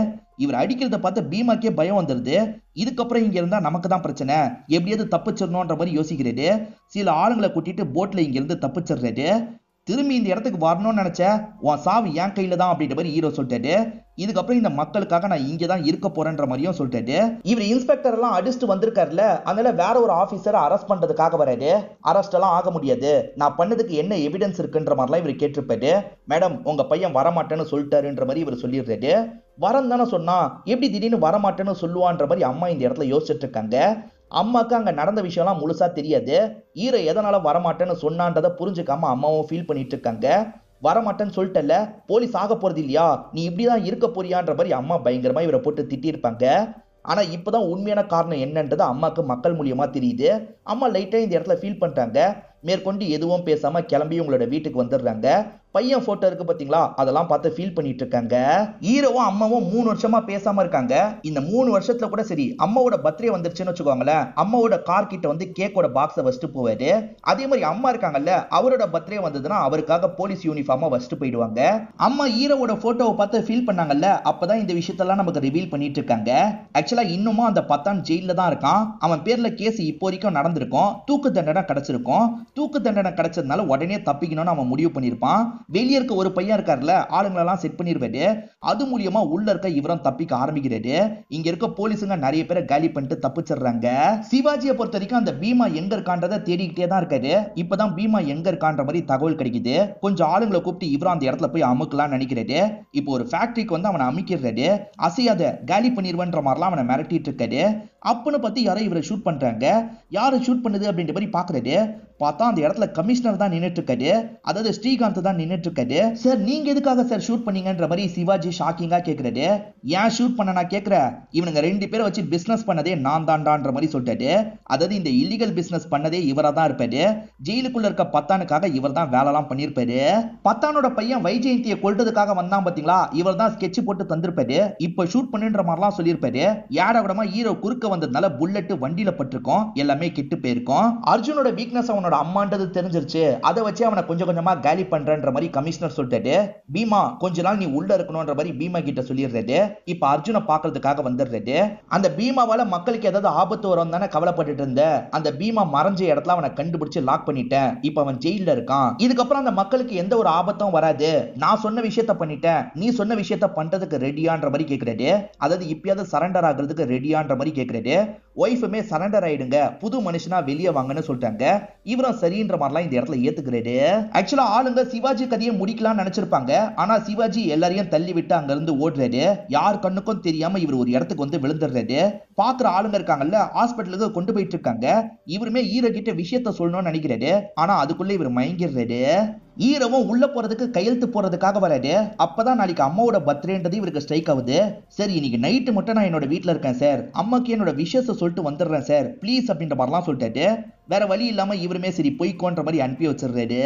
இவர் அடிக்கிறத பார்த்து பீமாக்கே பயம் வந்துருது. இதுக்கப்புறம் இங்க இருந்தா நமக்கு தான் பிரச்சனை, எப்படியாவது தப்பிச்சிடணும்ன்ற மாதிரி யோசிக்கிறாரு. சில ஆளுங்களை கூட்டிட்டு போட்ல இங்க இருந்து தப்பிச்சிடுறாரு. திரும்பி இந்த இடத்துக்கு வரணும்னு நினைச்ச உன் சாவு என் கையில தான் அப்படின்ற மாதிரி ஹீரோ சொல்லிட்டாரு. இதுக்கப்புறம் இந்த மக்களுக்காக நான் இங்க தான் இருக்க போறேன்ற மாதிரியும் சொல்லிட்டாரு. இவர் இன்ஸ்பெக்டர் எல்லாம் அடிச்சுட்டு வந்திருக்காருல, அதனால வேற ஒரு ஆபீசரை அரெஸ்ட் பண்றதுக்காக வராரு. அரெஸ்ட் எல்லாம் ஆக முடியாது, நான் பண்ணதுக்கு என்ன எவிடன்ஸ் இருக்குன்ற மாதிரிலாம் இவர் கேட்டிருப்பாரு. மேடம் உங்க பையன் வரமாட்டேன்னு சொல்லிட்டாருன்ற மாதிரி இவர் சொல்லிடுறாரு. வரம் தானே சொன்னா, எப்படி திடீர்னு வரமாட்டேன்னு சொல்லுவான்ற மாதிரி அம்மா இந்த இடத்துல யோசிச்சுட்டு இருக்காங்க. அம்மாக்கு அங்க நடந்த விஷயம்லாம் முழுசா தெரியாது. ஹீரோ எதனால வரமாட்டேன்னு சொன்னான்றதை புரிஞ்சுக்காம அம்மாவும் ஃபீல் பண்ணிட்டு இருக்காங்க. வரமாட்டேன்னு சொல்லிட்டல, போலீஸ் ஆக போறது இல்லையா, நீ இப்படிதான் இருக்க போறியான்ற மாதிரி அம்மா பயங்கரமா இவரை போட்டு திட்டிருப்பாங்க. ஆனா இப்பதான் உண்மையான காரணம் என்னன்றது அம்மாக்கு மக்கள் மூலியமா தெரியுது. அம்மா லைட்டா இந்த இடத்துல ஃபீல் பண்றாங்க. மேற்கொண்டு எதுவும் பேசாம கிளம்பி உங்களோட வீட்டுக்கு வந்துடுறாங்க. பையன் போட்டோ இருக்கு பாத்தீங்களா, அதெல்லாம் பார்த்து ஃபீல் பண்ணிட்டு இருக்காங்க. ஹீரோவும் அம்மாவும் 3 வருஷமா பேசாம இருக்காங்க. இந்த 3 வருஷத்துல கூட சரி, அம்மாவோட பர்த்டே வந்துருச்சுன்னு வச்சுக்கோங்களேன், அம்மாவோட கார் கிட்ட வந்து கேக்கோட பாக்ஸை வச்சுட்டு போவாரு. அதே மாதிரி அம்மா இருக்காங்கல்ல, அவரோட பர்த்டே வந்ததுன்னா அவருக்காக போலீஸ் யூனிஃபார்மா வச்சுட்டு போயிடுவாங்க. அம்மா ஹீரோவோட போட்டோவை பார்த்து ஃபீல் பண்ணாங்கல்ல, அப்பதான் இந்த விஷயத்தெல்லாம் நமக்கு ரிவீல் பண்ணிட்டு இருக்காங்க. ஆக்சுவலா இன்னுமா அந்த பத்தான் ஜெயில தான் இருக்கான். அவன் பேர்ல கேஸ் இப்போ வரைக்கும் நடந்திருக்கும். தூக்கு தண்டனை கிடைச்சிருக்கும். தூக்கு தண்டனை கிடைச்சதுனால உடனே தப்பிக்கணும்னு அவன் முடிவு பண்ணிருப்பான். வெளியே இருக்க ஒரு பையன் இருக்காருல, ஆளுங்களெல்லாம் செட் பண்ணிருப்பாரு. அது மூலியமா உள்ள இருக்க இவரும் தப்பிக்க ஆரம்பிக்கிறாரு. இங்க இருக்க போலீஸுங்க நிறைய பேரை காலி பண்ணிட்டு தப்பிச்சிடுறாங்க. சிவாஜியை பொறுத்த வரைக்கும் அந்த பீமா எங்க இருக்கான்றதை தேடிக்கிட்டே தான் இருக்காரு. இப்பதான் பீமா எங்க இருக்கான்ற மாதிரி தகவல் கிடைக்குது. கொஞ்சம் ஆளுங்களை கூப்பிட்டு இவரும் அந்த இடத்துல போய் அமுக்கலாம் நினைக்கிறாரு. இப்போ ஒரு ஃபேக்டரிக்கு வந்து அவனை அமைக்கிறாரு. அசையாத காலி பண்ணிடுவன்ற மாதிரிலாம் அவனை மிரட்டிட்டு இருக்காரு. அப்பன்னு பார்த்து யாரோ இவரை ஷூட் பண்றாங்க. யாரு ஷூட் பண்ணுது அப்படின்ற மாதிரி பாக்குறாரு. பார்த்தா அந்த இடத்துல கமிஷனர் தான் நின்னுட்டு இருக்காரு. அதாவது ஸ்ரீகாந்த் தான் நின்னுட்டு இருக்காரு. சார் நீங்க எதுக்காக சார் ஷூட் பண்ணீங்கன்ற மாதிரி சிவாஜி ஷாக்கிங்கா கேக்குறாரு. ஏன் ஷூட் பண்ண நான் கேக்குறேன், இவனுங்க 2 பேரை வச்சு பிசினஸ் பண்ணதே நான் தான்டான்ற மாதிரி சொல்லிட்டாரு. அதாவது இந்த இல்லீகல் பிசினஸ் பண்ணதே இவரா தான் இருப்பாரு. ஜெயிலுக்குள்ள இருக்க பத்தானுக்காக இவர் தான் வேலைலாம் பண்ணிருப்பாரு. பத்தானோட பையன் வைஜெயந்தியை கொல்றதுக்காக வந்தான் பாத்தீங்களா, இவர் தான் ஸ்கெட்ச் போட்டு தந்திருப்பாரு. இப்ப ஷூட் பண்ணுன்ற மாதிரிலாம் சொல்லியிருப்பாரு. ஏட விடமா ஹீரோ குறுக்க வந்ததுனால புல்லட் வண்டியில பட்டிருக்கும், எல்லாமே கெட்டு போயிருக்கும். அர்ஜுனோட வீக்னஸ் அவனோட அம்மான்றது தெரிஞ்சிருச்சு. அதை வச்சு அவனை கொஞ்சம் கொஞ்சமா காலி பண்றன்ற மாதிரி கமிஷனர் சொல்லிட்டாரு. பீமா கொஞ்ச நாள் நீ உள்ள இருக்கணும்ன்ற மாதிரி பீமா கிட்ட சொல்லிடுறாரு. இப்ப அர்ஜுனை பாக்குறதுக்காக வந்துடுறாரு. அந்த பீமாவால மக்களுக்கு ஏதாவது ஆபத்து வரும் தானே கவலைப்பட்டு இருந்த, அந்த பீமா மறைஞ்ச இடத்துல அவனை கண்டுபிடிச்சு லாக் பண்ணிட்டேன். இப்ப அவன் ஜெயில இருக்கான். இதுக்கப்புறம் அந்த மக்களுக்கு எந்த ஒரு ஆபத்தும் வராது. நான் சொன்ன விஷயத்த பண்ணிட்டேன், நீ சொன்ன விஷயத்த பண்றதுக்கு ரெடியான்ற மாதிரி கேக்குறாரு. அதாவது இப்பயாவது சரண்டர் ஆகிறதுக்கு ரெடியான்ற மாதிரி கேக்குறாரு. ஒய்ஃபுமே சரண்டர் ஆயிடுங்க, புது மனுஷனா வெளியே வாங்கன்னு சொல்லிட்டாங்க. இவரும் சரின்ற மாதிரிலாம் இந்த இடத்துல ஏத்துக்கிறாரு. ஆக்சுவலா ஆளுங்க சிவாஜி கதையை முடிக்கலாம்னு நினைச்சிருப்பாங்க. ஆனா சிவாஜி எல்லாரையும் தள்ளி விட்டு அங்க இருந்து ஓடுறாரு. யார் கண்ணுக்கும் தெரியாம இவர் ஒரு இடத்துக்கு வந்து விழுந்துடுறாரு. பாக்குற ஆளுங்க இருக்காங்கல்ல, ஹாஸ்பிட்டலுக்கு கொண்டு போயிட்டு இருக்காங்க. இவருமே ஹீரோ கிட்ட விஷயத்த சொல்லணும்னு நினைக்கிறாரு. ஆனா அதுக்குள்ள இவர் மயங்கிடுறாரு. ஹீரோவும் உள்ள போறதுக்கு கையெழுத்து போறதுக்காக வராரு. அப்பதான் நாளைக்கு அம்மாவோட பர்த்டேன்றது இவருக்கு ஸ்ட்ரைக் ஆகுது. சரி இன்னைக்கு நைட்டு மட்டும் நான் என்னோட வீட்டுல இருக்கேன் சார், அம்மாக்கு என்னோட விஷயத்தை சொல்லிட்டு வந்துடுறேன் சார் ப்ளீஸ் அப்படின்ற மாதிரிலாம் சொல்லிட்டாரு. வேற வழி இல்லாம இவருமே சரி போய்க்கோன்ற மாதிரி அனுப்பி வச்சிடுறாரு.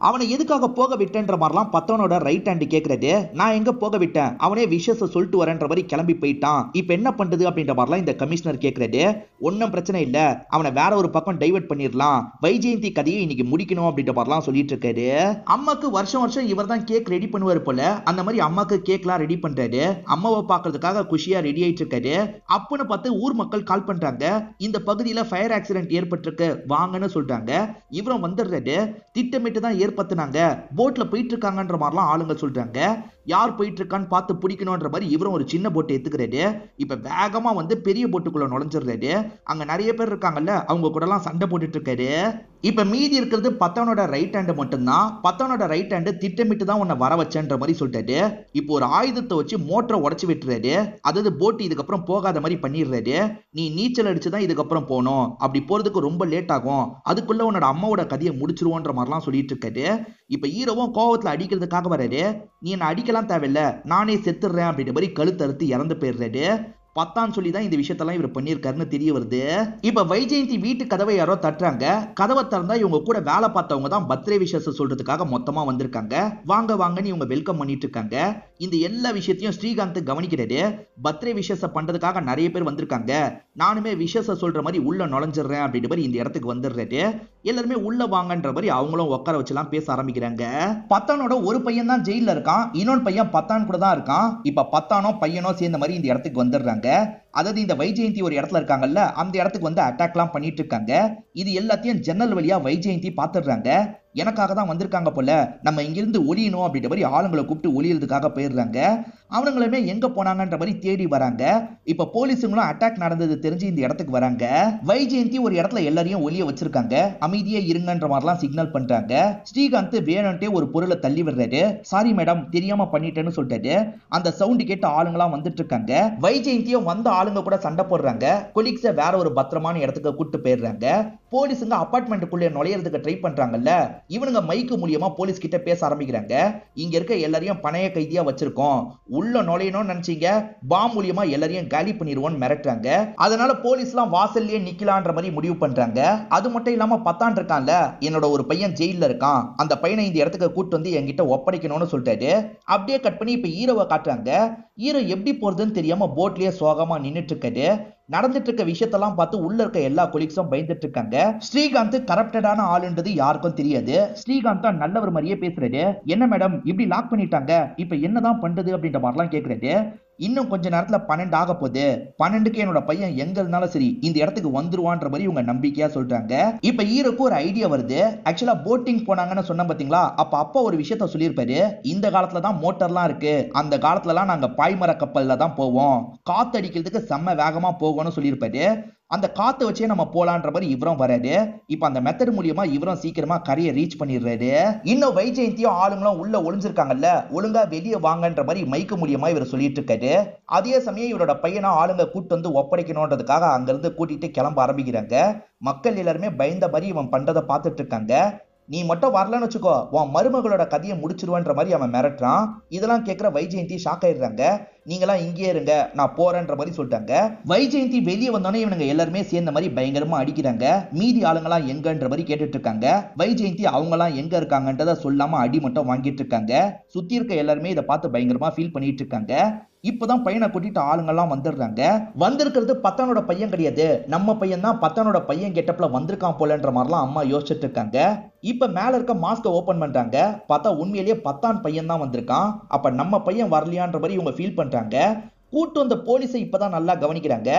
அவனை எதுக்காக போக விட்டேன்ற மாதிரிலாம் பத்தவனோட ரைட் ஹேண்ட் கேக்குறாரு. நான் எங்க போக விட்டேன், அவனே விஷயத்தை சொல்லிட்டு வரேன்ற மாதிரி கிளம்பி போயிட்டான், இப்ப என்ன பண்றது அப்படின்ற மாதிரிலாம் இந்த கமிஷனர் கேக்குறாரு. ஒன்னும் பிரச்சனை இல்ல, அவனை வேற ஒரு பக்கம் டைவர்ட் பண்ணிடலாம், வைஜெயந்தி கதையை இன்னைக்கு முடிக்கணும் அப்படின்ற மாதிரிலாம் சொல்லிட்டு இருக்காரு. அம்மாக்கு வருஷம் வருஷம் இவர் தான் கேக் ரெடி பண்ணுவார் போல, அந்த மாதிரி அம்மாக்கு கேக்லாம் ரெடி பண்றாரு. அம்மாவை பாக்குறதுக்காக குஷியா ரெடி ஆயிட்டு இருக்காரு. அப்பன்னு பார்த்து ஊர் மக்கள் கால் பண்றாங்க, இந்த பகுதியில ஃபயர் ஆக்சிடென்ட் ஏற்பட்டிருக்கு வாங்கன்னு சொல்றாங்க. இவரும் வந்துடுறாரு. திட்டமிட்டு தான் ஏற்படுத்தினாங்க, போட்ல போயிட்டு இருக்காங்கன்ற மாதிரிலாம் ஆளுங்க சொல்றாங்க. யார் போயிட்டு இருக்கான்னு பார்த்து பிடிக்கணும்ன்ற மாதிரி இவரும் ஒரு சின்ன போட்டை எடுத்துக்கிறாரு. இப்ப வேகமா வந்து பெரிய போட்டுக்குள்ள நுழைஞ்சிடுறாரு. அங்க நிறைய பேர் இருக்காங்கல்ல, அவங்க கூட எல்லாம் சண்டை போட்டுட்டு இருக்காரு. இப்ப மீதி இருக்கிறது பத்தவனோட ரைட் ஹேண்ட் மட்டும்தான். பத்தவனோட ரைட் ஹேண்ட் திட்டமிட்டு தான் உன்னை வர வச்சேன்ற மாதிரி சொல்லிட்டாரு. இப்போ ஒரு ஆயுதத்தை வச்சு மோட்டரை உடைச்சு விட்டுறாரு. அதாவது போட் இதுக்கப்புறம் போகாத மாதிரி பண்ணிடுறாரு. நீ நீச்சல் அடிச்சுதான் இதுக்கப்புறம் போகணும், அப்படி போறதுக்கு ரொம்ப லேட் ஆகும், அதுக்குள்ள உன்னோட அம்மாவோட கதையை முடிச்சிருவோன்ற மாதிரிலாம் சொல்லிட்டு இருக்காரு. இப்ப ஹீரோவும் கோவத்துல அடிக்கிறதுக்காக வராரு. நீ என்ன அடிக்கலாம் தேவையில்ல, நானே செத்துடுறேன் அப்படின்ற மாதிரி கழுத்தறுத்து இறந்து போயிடுறாரு. பத்தான் சொல்லி தான் இந்த விஷயத்தெல்லாம் இவர் பண்ணியிருக்காருன்னு தெரிய வருது. இப்ப வைஜெயந்தி வீட்டு கதவை யாரோ தட்டுறாங்க. கதவை திறந்தா இவங்க கூட வேலை பார்த்தவங்க தான் பர்த்டே விஷயத்தை சொல்றதுக்காக மொத்தமா வந்திருக்காங்க. வாங்க வாங்கன்னு இவங்க வெல்கம் பண்ணிட்டு இருக்காங்க. இந்த எல்லா விஷயத்தையும் ஸ்ரீகாந்த் கவனிக்கிறாரு. பர்த்டே விஷயத்தை பண்றதுக்காக நிறைய பேர் வந்திருக்காங்க, நானுமே விஷயத்தை சொல்ற மாதிரி உள்ள நுழைஞ்சிடுறேன் அப்படின்ற மாதிரி இந்த இடத்துக்கு வந்துடுறாரு. எல்லாருமே உள்ள வாங்கன்ற மாதிரி அவங்களும் உட்கார வச்சுலாம் பேச ஆரம்பிக்கிறாங்க. பத்தானோட ஒரு பையன் தான் ஜெயில இருக்கான், இன்னொரு பையன் பத்தான் கூட தான் இருக்கான். இப்ப பத்தானோ பையனோ சேர்ந்த மாதிரி இந்த இடத்துக்கு வந்துடுறாங்க. அதாவது இந்த வைஜெயந்தி ஒரு இடத்துல இருக்காங்கல்ல, அந்த இடத்துக்கு வந்து அட்டாக்லாம் பண்ணிட்டு இருக்காங்க. இது எல்லாத்தையும் ஜன்னல் வழியா வைஜெயந்தி பாத்துடுறாங்க. எனக்காக தான் வந்திருக்காங்க போல, நம்ம இங்கிருந்து ஒளியணும் அப்படின்ற மாதிரி ஆளுங்களை கூப்பிட்டு ஒளியறதுக்காக போயிடுறாங்க. அவனுங்களுமே எங்க போனாங்கன்ற மாதிரி தேடி வராங்க. இப்ப போலீஸுங்களும் அட்டாக் நடந்தது தெரிஞ்சு இந்த இடத்துக்கு வராங்க. வைஜெயந்தி ஒரு இடத்துல எல்லாரையும் ஒளிய வச்சிருக்காங்க, அமைதியா இருங்கன்ற மாதிரிலாம் சிக்னல் பண்றாங்க. ஸ்ரீகாந்த் வேணும்ட்டே ஒரு பொருளை தள்ளி விடுறாரு. சாரி மேடம், தெரியாம பண்ணிட்டேன்னு சொல்லிட்டாரு. அந்த சவுண்ட் கேட்டு ஆளுங்களாம் வந்துட்டு இருக்காங்க. வைஜெயந்தியும் வந்த ஆளுங்க கூட சண்டை போடுறாங்க. கொலீக்ஸை வேற ஒரு பத்திரமான இடத்துக்கு கூட்டு போயிடுறாங்க. போலீஸுங்க அபார்ட்மெண்ட்டுக்குள்ளே நுழையிறதுக்கு ட்ரை பண்றாங்கல்ல, இவனுங்க மைக்கு மூலியமா போலீஸ் கிட்ட பேச ஆரம்பிக்கிறாங்க. இங்க இருக்க எல்லாரையும் பணைய கைதியா வச்சிருக்கோம், உள்ள நுழையணும்னு நினைச்சீங்க பாம் மூலியமா எல்லாரையும் காலி பண்ணிடுவோம்னு மிரட்டுறாங்க. அதனால போலீஸ்லாம் வாசல்லையே நிக்கலான்ற மாதிரி முடிவு பண்றாங்க. அது மட்டும் இல்லாம பத்தான் இருக்கான்ல, என்னோட ஒரு பையன் ஜெயில இருக்கான், அந்த பையனை இந்த இடத்துக்கு கூட்டு வந்து என்கிட்ட ஒப்படைக்கணும்னு சொல்லிட்டாரு. அப்படியே கட் பண்ணி இப்ப ஹீரோவை காட்டுறாங்க. ஹீரோ எப்படி போறதுன்னு தெரியாம போட்லயே சோகமா நின்னுட்டு இருக்காரு. நடந்துட்டு இருக்க விஷயத்தெல்லாம் பார்த்து உள்ள இருக்க எல்லா கொலீக்ஸும் பயந்துட்டு இருக்காங்க. ஸ்ரீகாந்த் கரப்டடான ஆளுன்றது யாருக்கும் தெரியாது. ஸ்ரீகாந்த் நல்லவர் மாதிரியே பேசுறாரு. என்ன மேடம் இப்படி லாக் பண்ணிட்டாங்க, இப்ப என்னதான் பண்றது அப்படின்ற மாதிரிலாம் கேக்குறாரு. இன்னும் கொஞ்ச நேரத்துல 12 ஆக போகுது, 12க்கு என்னோட பையன் எங்க இருந்தாலும் சரி இந்த இடத்துக்கு வந்துருவான்ற மாதிரி இவங்க நம்பிக்கையா சொல்றாங்க. இப்ப ஹீரோக்கு ஒரு ஐடியா வருது. ஆக்சுவலா போட்டிங் போனாங்கன்னு சொன்ன பாத்தீங்களா, அப்பா ஒரு விஷயத்த சொல்லியிருப்பாரு. இந்த காலத்துல தான் மோட்டர்லாம் இருக்கு, அந்த காலத்துல எல்லாம் நாங்க பாய்மர கப்பல்ல தான் போவோம், காத்து அடிக்கிறதுக்கு செம்ம வேகமா போகும்னு சொல்லியிருப்பாரு. அந்த காத்து வச்சே நம்ம போலான்ற மாதிரி இவரும் வராரு. இப்ப அந்த மெத்தட் மூலியமா இவரும் சீக்கிரமா கரையை ரீச் பண்ணிடுறாரு. இன்னும் வைஜெயந்தியும் ஆளுங்களும் உள்ள ஒளிஞ்சிருக்காங்கல்ல, ஒழுங்கா வெளியே வாங்கன்ற மாதிரி மைக்கு மூலியமா இவர் சொல்லிட்டு இருக்காரு. அதே சமயம் இவரோட பையனா ஆளுங்க கூட்டு வந்து ஒப்படைக்கணும்ன்றதுக்காக அங்கிருந்து கூட்டிட்டு கிளம்ப ஆரம்பிக்கிறாங்க. மக்கள் எல்லாருமே பயந்த மாதிரி இவன் பண்றதை பார்த்துட்டு இருக்காங்க. நீ மட்டும் வரலன்னு வச்சுக்கோ, உன் மருமகளோட கதையை முடிச்சிருவன்ற மாதிரி அவன் மிரட்டுறான். இதெல்லாம் கேட்கிற வைஜெயந்தி ஷாக் ஆயிடுறாங்க. நீங்களாம் இங்கே இருங்க, நான் போறேன்ற மாதிரி சொல்லிட்டாங்க. வைஜெயந்தி வெளியே வந்தோன்னே இவனுங்க எல்லாருமே சேர்ந்த மாதிரி பயங்கரமா அடிக்கிறாங்க. மீதி ஆளுங்களாம் எங்கன்ற மாதிரி கேட்டுட்டு இருக்காங்க. வைஜெயந்தி அவங்கலாம் எங்க இருக்காங்கன்றத சொல்லாம அடி மட்டும் வாங்கிட்டு இருக்காங்க. சுத்தி இருக்க எல்லாருமே இதை பார்த்து பயங்கரமா ஃபீல் பண்ணிட்டு இருக்காங்க. இப்பதான் பையனை கூட்டிட்டு ஆளுங்கெல்லாம் வந்துடுறாங்க. வந்திருக்கிறது பத்தானோட பையன் கிடையாது, நம்ம பையன் தான் பத்தானோட பையன் கெட்டப்ல வந்திருக்கான் போலன்ற மாதிரிலாம் அம்மா யோசிச்சுட்டு இருக்காங்க. இப்ப மேல இருக்க மாஸ்க ஓபன் பண்றாங்க. பார்த்தா உண்மையிலேயே பத்தான் பையன் தான் வந்திருக்கான். அப்ப நம்ம பையன் வரலையான்ற மாதிரி இவங்க ஃபீல் பண்றாங்க. கூட்டு வந்த போலீஸை இப்பதான் நல்லா கவனிக்கிறாங்க.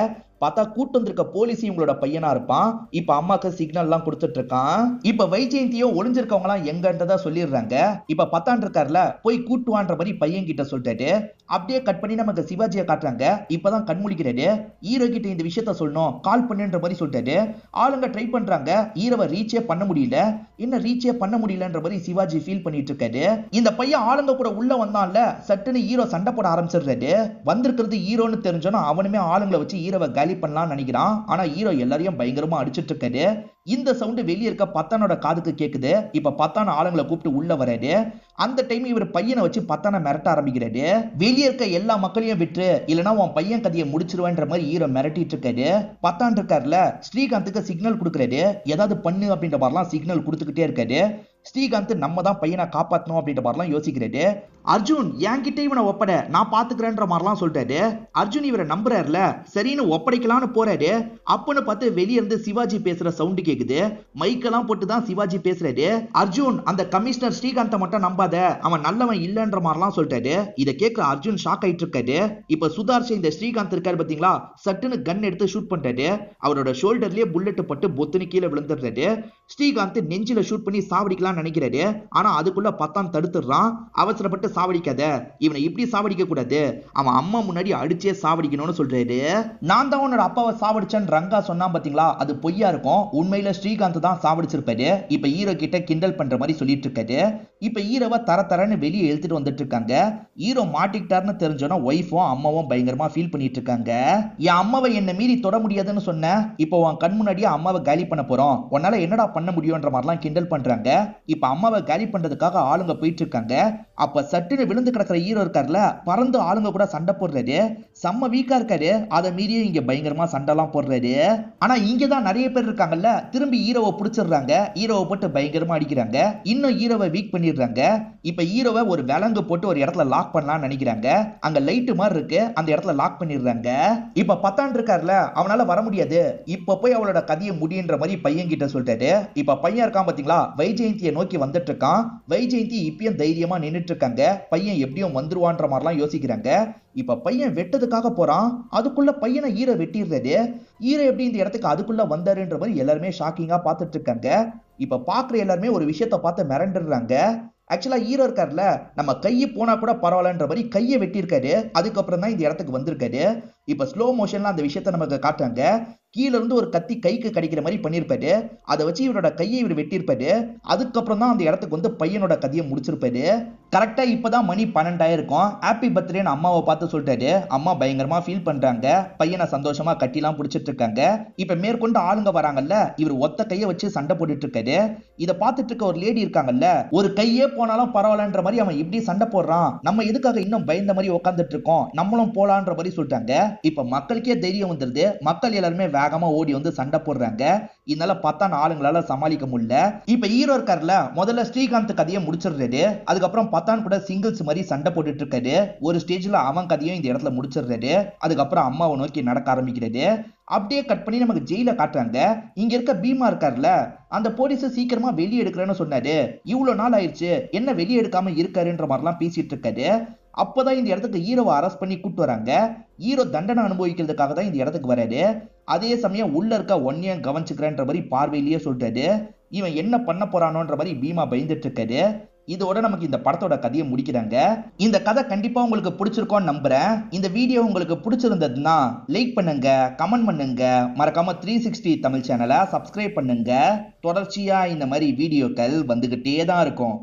பார்த்தா கூட்டு வந்திருக்க போலீஸ் இவங்களோட பையனா இருப்பான். இப்ப அம்மாக்கு சிக்னல் எல்லாம் கொடுத்துட்டு இருக்கான். இப்ப வைஜெயந்தியோ ஒளிஞ்சிருக்கவங்க எல்லாம் எங்கன்றதா சொல்லிடுறாங்க. இப்ப பத்தான் இருக்காருல, போய் கூட்டுவான்ற மாதிரி பையன் கிட்ட சொல்லிட்டாரு. அப்படியே கட் பண்ணி நமக்கு சிவாஜியை காட்டுறாங்க. இப்பதான் கண்முழிக்கிறாரு. ஹீரோ கிட்ட இந்த விஷயத்த சொல்லணும், கால் பண்ணுன்ற மாதிரி சொல்லிட்டாரு. ஆளுங்க ட்ரை பண்றாங்க, ஹீரோவை ரீச்சே பண்ண முடியல. என்ன ரீச்சே பண்ண முடியலன்ற மாதிரி சிவாஜி ஃபீல் பண்ணிட்டு இருக்காரு. இந்த பையன் ஆளுங்க கூட உள்ள வந்தான்ல, சட்டுன்னு ஹீரோ சண்டை போட ஆரம்பிச்சிடுறாரு. வந்திருக்கிறது ஹீரோன்னு தெரிஞ்சோன்னா அவனுமே ஆளுங்களை வச்சு ஹீரோவை காலி பண்ணலாம்னு நினைக்கிறான். ஆனா ஹீரோ எல்லாரையும் பயங்கரமா அடிச்சிட்டு இருக்காரு. இந்த சவுண்ட் வெளியே இருக்க பத்தானோட காதுக்கு கேக்குது. இப்ப பத்தான ஆளுங்களை கூப்பிட்டு உள்ள வராரு. அந்த டைம் இவர் பையனை வச்சு பத்தான மிரட்ட ஆரம்பிக்கிறாரு. வெளியே இருக்க எல்லா மக்களையும் விட்டு இல்லனா உன் பையன் கதையை முடிச்சிருவேன்ற மாதிரி ஹீரோ மிரட்டிட்டு இருக்காரு. பத்தான் இருக்காருல, ஸ்ரீகாந்துக்கு சிக்னல் கொடுக்குறாரு. ஏதாவது பண்ணு அப்படின்ற மாதிரிலாம் சிக்னல் கொடுத்துக்கிட்டே இருக்காரு. ஸ்ரீகாந்த் நம்ம தான் பையனை காப்பாற்றணும் அப்படின்ற மாதிரிலாம் யோசிக்கிறாரு. அர்ஜுன் என்கிட்ட இவனை ஒப்படை, நான் பாத்துக்கிறேன்ற மாதிரிலாம் சொல்லிட்டாரு. அர்ஜுன் இவரை நம்புறாருல, சரின்னு ஒப்படைக்கலான்னு போறாரு. அப்பன்னு பார்த்து வெளியே இருந்து சிவாஜி பேசுற சவுண்ட் கேக்குது. மைக்கெல்லாம் போட்டு தான் சிவாஜி பேசுறாரு. அர்ஜுன் அந்த கமிஷனர் ஸ்ரீகாந்தை மட்டும் நம்பாத, அவன் நல்லவன் இல்லைன்ற மாதிரிலாம் சொல்லிட்டாரு. இதை கேட்க அர்ஜுன் ஷாக் ஆயிட்டு இருக்காரு. இப்ப சுதார்ஷ் இந்த ஸ்ரீகாந்த் இருக்காரு பாத்தீங்களா, சட்டுன்னு கன் எடுத்து ஷூட் பண்றாரு. அவரோட ஷோல்டர்லயே புல்லட் பட்டு பொத்துன்னு கீழே விழுந்துடுறாரு. ஸ்ரீகாந்த் நெஞ்சில ஷூட் பண்ணி சாவடிக்கலாம் நினைக்கிறாரு. ஆனா அதுக்குள்ள பத்தான் தடுத்துறான். அவசரப்பட்டு சாவடிக்காத, இவனை இப்படி சாவடிக்க கூடாது, அவன் அம்மா முன்னாடி அடிச்சே சாவடிக்கணும்னு சொல்றாரு. நான் தான் உன்னோட அப்பாவை சாவடிச்சேன்னு ரங்கா சொன்னா பாத்தீங்களா, அது பொய்யா இருக்கும். உண்மையில ஸ்ரீகாந்த் தான் சாவடிச்சிருப்பாரு. இப்ப ஹீரோ கிட்ட கிண்டல் பண்ற மாதிரி சொல்லிட்டு இருக்காரு. இப்ப ஹீரோவை தரன்னு வெளியே இழுத்துட்டு வந்துட்டு இருக்காங்க. ஹீரோ மாட்டிக்கிட்டாருன்னு தெரிஞ்சோன்னா ஒய்ஃபும் அம்மாவும் பயங்கரமா ஃபீல் பண்ணிட்டு இருக்காங்க. என் அம்மாவை என்ன மீறி தொட முடியாதுன்னு சொன்ன, இப்போ உன் கண் முன்னாடியே அம்மாவை காலி பண்ண போறோம், உன்னால என்னடா பண்ண முடியும்ன்ற மாதிரிலாம் கிண்டல் பண்றாங்க. இப்ப அம்மாவை காலி பண்றதுக்காக ஆளுங்க போயிட்டு இருக்காங்க. அப்ப சட்டுன்னு விழுந்து கிடக்கிற ஹீரோ இருக்காருல, பறந்து ஆளுங்க கூட சண்டை போடுறாரு. செம்ம வீக்கா இருக்காரு. அதை மீறியே இங்க பயங்கரமா சண்டைலாம் போடுறாரு. ஆனா இங்கதான் நிறைய பேர் இருக்காங்கல்ல, திரும்பி ஹீரோவை பிடிச்சிடுறாங்க. ஹீரோவை போட்டு பயங்கரமா அடிக்கிறாங்க. இன்னும் ஹீரோவை வீக் பண்ணிடுறாங்க. இப்ப ஹீரோவை ஒரு விலங்கு போட்டு ஒரு இடத்துல லாக் பண்ணலாம்னு நினைக்கிறாங்க. அங்க லைட் மாதிரி இருக்கு, அந்த இடத்துல லாக் பண்ணிடுறாங்க. இப்ப பத்தான் இருக்காருல, அவனால வர முடியாது, இப்ப போய் அவளோட கதையை முடியுன்ற மாதிரி பையன் கிட்ட சொல்லிட்டாரு. இப்ப பையன் இருக்கான் பாத்தீங்களா, வைஜெயந்தியை நோக்கி வந்துட்டு இருக்கான். வைஜெயந்தி இப்பயும் தைரியமா நின்னுட்டு இருக்காங்க. பையன் எப்படியும் வந்துருவான்ற மாதிரிலாம் யோசிக்கிறாங்க. இப்ப பையன் வெட்டதுக்காக போறான். அதுக்குள்ள பையனை ஹீரோ வெட்டிடுறாரு. ஹீரோ எப்படி இந்த இடத்துக்கு அதுக்குள்ள வந்தாருன்ற மாதிரி எல்லாருமே ஷாக்கிங்கா பார்த்துட்டு இருக்காங்க. இப்ப பாக்குற எல்லாருமே ஒரு விஷயத்த பார்த்து மிரண்டுறாங்க. ஆக்சுவலா ஹீரோ இருக்காருல, நம்ம கையை போனா கூட பரவாயில்லன்ற மாதிரி கையை வெட்டியிருக்காரு. அதுக்கப்புறம் தான் இந்த இடத்துக்கு வந்திருக்காரு. இப்ப ஸ்லோ மோஷன்ல அந்த விஷயத்த நமக்கு காட்டுறாங்க. கீழ இருந்து ஒரு கத்தி கைக்கு கிடைக்கிற மாதிரி பண்ணிருப்பாரு. அதை வச்சு இவரோட கையை இவர் வெட்டியிருப்பாரு. அதுக்கப்புறம் தான் அந்த இடத்துக்கு வந்து பையனோட கதையை முடிச்சிருப்பாரு. கரெக்டா இப்பதான் மணி 12 இருக்கும். ஹாப்பி பர்த்டேன்னு அம்மாவை பார்த்து சொல்லிட்டாரு. அம்மா பயங்கரமா ஃபீல் பண்றாங்க. பையனை சந்தோஷமா கட்டிலாம் பிடிச்சிட்டு இருக்காங்க. இப்ப மேற்கொண்டு ஆளுங்க வராங்கல்ல, இவர் ஒத்த கையை வச்சு சண்டை போட்டுட்டு இருக்காரு. இதை பார்த்துட்டு இருக்க ஒரு லேடி இருக்காங்கல்ல, ஒரு கையே போனாலும் பரவாயில்லன்ற மாதிரி அவன் இப்படி சண்டை போடுறான், நம்ம எதுக்காக இன்னும் பயந்த மாதிரி உட்காந்துட்டு இருக்கோம், நம்மளும் போலான்ற மாதிரி சொல்லிட்டாங்க. இப்ப மக்களுக்கே தைரியம் வந்துருது. மக்கள் எல்லாருமே வேகமா ஓடி வந்து சண்டை போடுறாங்க. இதனால பத்தான் ஆளுங்களால சமாளிக்க முடியல. இப்ப ஹீரோ இருக்காருல, முதல்ல ஸ்ரீகாந்த் கதையை முடிச்சிடுறாரு. அதுக்கப்புறம் பத்தான் கூட சிங்கிள்ஸ் மாதிரி சண்டை போட்டுட்டு இருக்காரு. ஒரு ஸ்டேஜ்ல அவன் கதையும் இந்த இடத்துல முடிச்சிடுறாரு. அதுக்கப்புறம் அம்மாவை நோக்கி நடக்க ஆரம்பிக்கிறது. அப்படியே கட் பண்ணி நமக்கு ஜெயில காட்டுறாங்க. இங்க இருக்க பீமா இருக்காருல, அந்த போலீஸ் சீக்கிரமா வெளியே எடுக்கிறேன்னு சொன்னாரு. இவ்வளவு நாள் ஆயிடுச்சு, என்ன வெளியே எடுக்காம இருக்காருன்ற மாதிரிலாம் பேசிட்டு இருக்காரு. அப்பதான் இந்த இடத்துக்கு ஹீரோவை அரெஸ்ட் பண்ணி கூட்டு வராங்க. ஹீரோ தண்டனை அனுபவிக்கிறதுக்காக தான் இந்த இடத்துக்கு வராரு. அதே சமயம் உள்ள இருக்க ஒன்னையும் கவனிச்சுக்கிறேன்ற மாதிரி பார்வையிலேயே சொல்றாரு. இவன் என்ன பண்ண போறானோன்ற மாதிரி பீமா பயந்துட்டு இருக்காரு. இதோட நமக்கு இந்த படத்தோட கதையை முடிக்கிறாங்க. இந்த கதை கண்டிப்பா உங்களுக்கு பிடிச்சிருக்கும்னு நம்புறேன். இந்த வீடியோ உங்களுக்கு பிடிச்சிருந்ததுன்னா லைக் பண்ணுங்க, கமெண்ட் பண்ணுங்க, மறக்காம 360 தமிழ் சேனலை சப்ஸ்கிரைப் பண்ணுங்க. தொடர்ச்சியா இந்த மாதிரி வீடியோக்கள் வந்துகிட்டே தான் இருக்கும்.